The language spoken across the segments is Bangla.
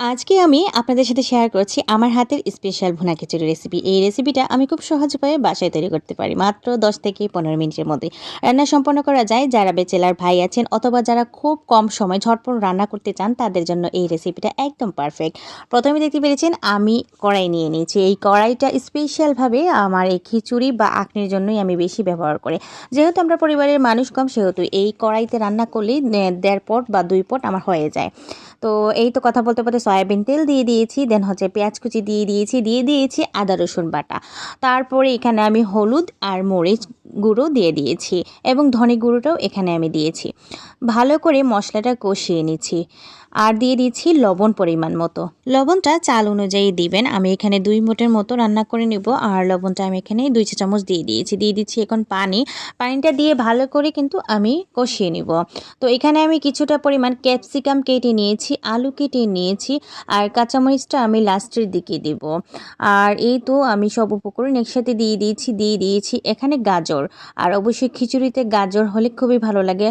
আজকে আমি আপনাদের সাথে শেয়ার করছি আমার হাতের স্পেশাল ভুনা খিচুড়ি রেসিপি। এই রেসিপিটা আমি খুব সহজভাবে বাসায় তৈরি করতে পারি। মাত্র ১০ থেকে ১৫ মিনিটের মধ্যে রান্না সম্পন্ন করা যায়। যারা ব্যাচেলর ভাই আছেন অথবা যারা খুব কম সময় ঝটপট রান্না করতে চান তাদের জন্য এই রেসিপিটা একদম পারফেক্ট। প্রথমে দেখতে পেরেছেন আমি কড়াই নিয়ে নিয়েছি। এই কড়াইটা স্পেশালভাবে আমার এই খিচুড়ি বা আঁকনির জন্যই আমি বেশি ব্যবহার করি। যেহেতু আমরা পরিবারের মানুষ কম সেহেতু এই কড়াইতে রান্না করলেই ১.৫ পট বা ২ পট আমার হয়ে যায়। তো এই তো কথা বলতে বলতে সয়াবিন তেল দিয়ে দিয়েছি, দেন হচ্ছে পেঁয়াজ কুচি দিয়ে দিয়েছি আদা রসুন বাটা। তারপরে এখানে আমি হলুদ আর মরিচ গুঁড়ো দিয়ে দিয়েছি এবং ধনে গুঁড়োটাও এখানে আমি দিয়েছি। ভালো করে মশলাটা কষিয়ে নিচ্ছি আর দিয়ে দিচ্ছি লবণ পরিমাণ মতো। লবণটা চাল অনুযায়ী দিবেন। আমি এখানে ২ মুঠের মতো রান্না করে নিব আর লবণটা আমি এখানে ২ চা চামচ দিয়ে দিয়েছি। দিয়ে দিচ্ছি এখন পানিটা দিয়ে ভালো করে কিন্তু আমি কষিয়ে নিব। তো এখানে আমি কিছুটা পরিমাণ ক্যাপসিকাম কেটে নিয়েছি, আলু কেটে নিয়েছি আর কাঁচামরিচটা আমি লাস্টের দিকে দেব। আর এই তো আমি সব উপকরণ একসাথে দিয়ে দিয়েছি এখানে গাজর। আর অবশ্যই খিচুড়িতে গাজর হলে খুবই ভালো লাগে।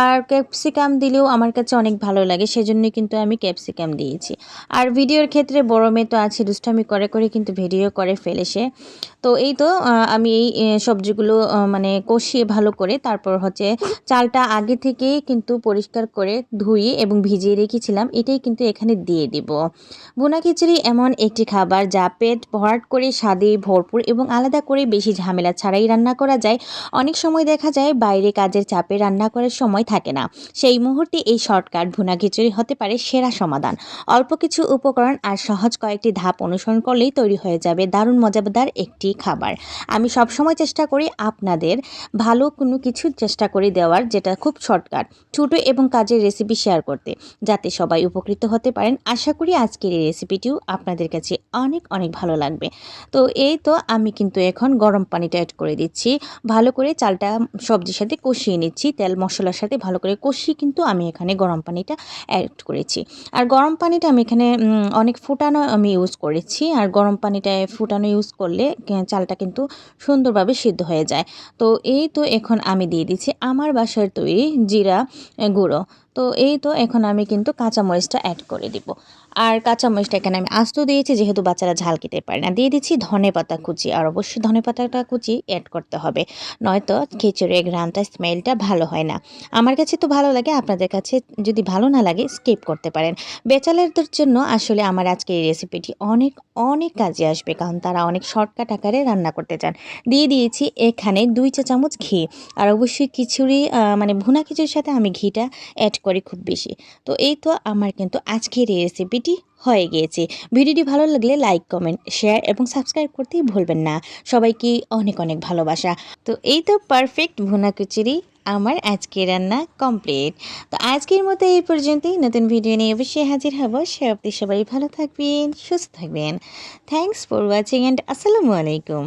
আর ক্যাপসিকাম দিলেও আমার কাছে অনেক ভালো লাগে, সেজন্যই কিন্তু আমি ক্যাপসিকাম দিয়েছি। আর ভিডিওর ক্ষেত্রে বড় মেয়ে তো আছে, দুষ্টামি করে কিন্তু ভিডিও করে ফেলে সে। তো এই তো আমি এই সবজিগুলো মানে কষিয়ে ভালো করে তারপর হচ্ছে চালটা আগে থেকেই কিন্তু পরিষ্কার করে ধুয়ে এবং ভিজিয়ে রেখেছিলাম, এটাই কিন্তু এখানে দিয়ে দিব। ভুনা খিচুড়ি এমন একটি খাবার যা পেট ভরাট করে স্বাদে ভরপুর এবং আলাদা করে বেশি ঝামেলা ছাড়াই রান্না করা যায়। অনেক সময় দেখা যায় বাইরে কাজের চাপে রান্না করার সময় থাকে না, সেই মুহূর্তে এই শর্টকাট ভুনা খিচুড়ি হতে পারে সেরা সমাধান। অল্প কিছু উপকরণ আর সহজ কয়েকটি ধাপ অনুসরণ করলেই তৈরি হয়ে যাবে দারুণ মজাদার একটি খাবার। আমি সবসময় চেষ্টা করি আপনাদের ভালো কোনো কিছু চেষ্টা করে দেওয়ার, যেটা খুব শর্টকাট, ছোটো এবং কাজের রেসিপি শেয়ার করতে, যাতে সবাই উপকৃত হতে পারেন। আশা করি আজকের এই রেসিপিটিও আপনাদের কাছে অনেক অনেক ভালো লাগবে। তো এই তো আমি কিন্তু এখন গরম পানিটা অ্যাড করে দিচ্ছি। ভালো করে চালটা সবজির সাথে কষিয়ে নিচ্ছি, তেল মশলার সাথে ভালো করে কষিয়ে কিন্তু আমি এখানে গরম পানিটা অ্যাড করেছি। আর গরম পানিটা আমি এখানে অনেক ফুটানো আমি ইউজ করেছি। আর গরম পানিটায় ফুটানো ইউজ করলে চালটা কিন্তু সুন্দরভাবে সিদ্ধ হয়ে যায়। তো এই তো এখন আমি দিয়ে দিচ্ছি আমার বাসার তৈরি জিরা গুঁড়ো। তো এই তো এখন আমি কিন্তু কাঁচামরিচটা অ্যাড করে দিব। আর কাঁচামরিচটা এখানে আমি আস্ত দিয়েছি, যেহেতু বাচ্চারা ঝাল খেতে পারে না। দিয়ে দিচ্ছি ধনেপাতা কুচি, আর অবশ্যই ধনেপাতাটা কুচি অ্যাড করতে হবে, নয়তো খিচুড়ির ঘ্রাণটা স্মেলটা ভালো হয় না। আমার কাছে তো ভালো লাগে, আপনাদের কাছে যদি ভালো না লাগে স্কিপ করতে পারেন। ব্যাচেলারদের জন্য আসলে আমার আজকে এই রেসিপিটি অনেক অনেক কাজে আসবে, কারণ তারা অনেক শর্টকাট আকারে রান্না করতে চান। দিয়ে দিয়েছি এখানে ২ চা চামচ ঘি। আর অবশ্যই খিচুড়ি মানে ভুনা খিচুড়ির সাথে আমি ঘিটা অ্যাড করি খুব বেশি। তো এই তো আমার কিন্তু আজকের এই রেসিপিটি হয়ে গিয়েছে। ভিডিওটি ভালো লাগলে লাইক, কমেন্ট, শেয়ার এবং সাবস্ক্রাইব করতেই ভুলবেন না। সবাইকে অনেক অনেক ভালোবাসা। তো এই তো পারফেক্ট ভুনা খিচুড়ি আমার আজকের রান্না কমপ্লিট। তো আজকের মতো এই পর্যন্তই। নতুন ভিডিও নিয়ে অবশ্যই হাজির হব। সে অবধি সবাই ভালো থাকবেন, সুস্থ থাকবেন। থ্যাংকস ফর ওয়াচিং অ্যান্ড আসসালামু আলাইকুম।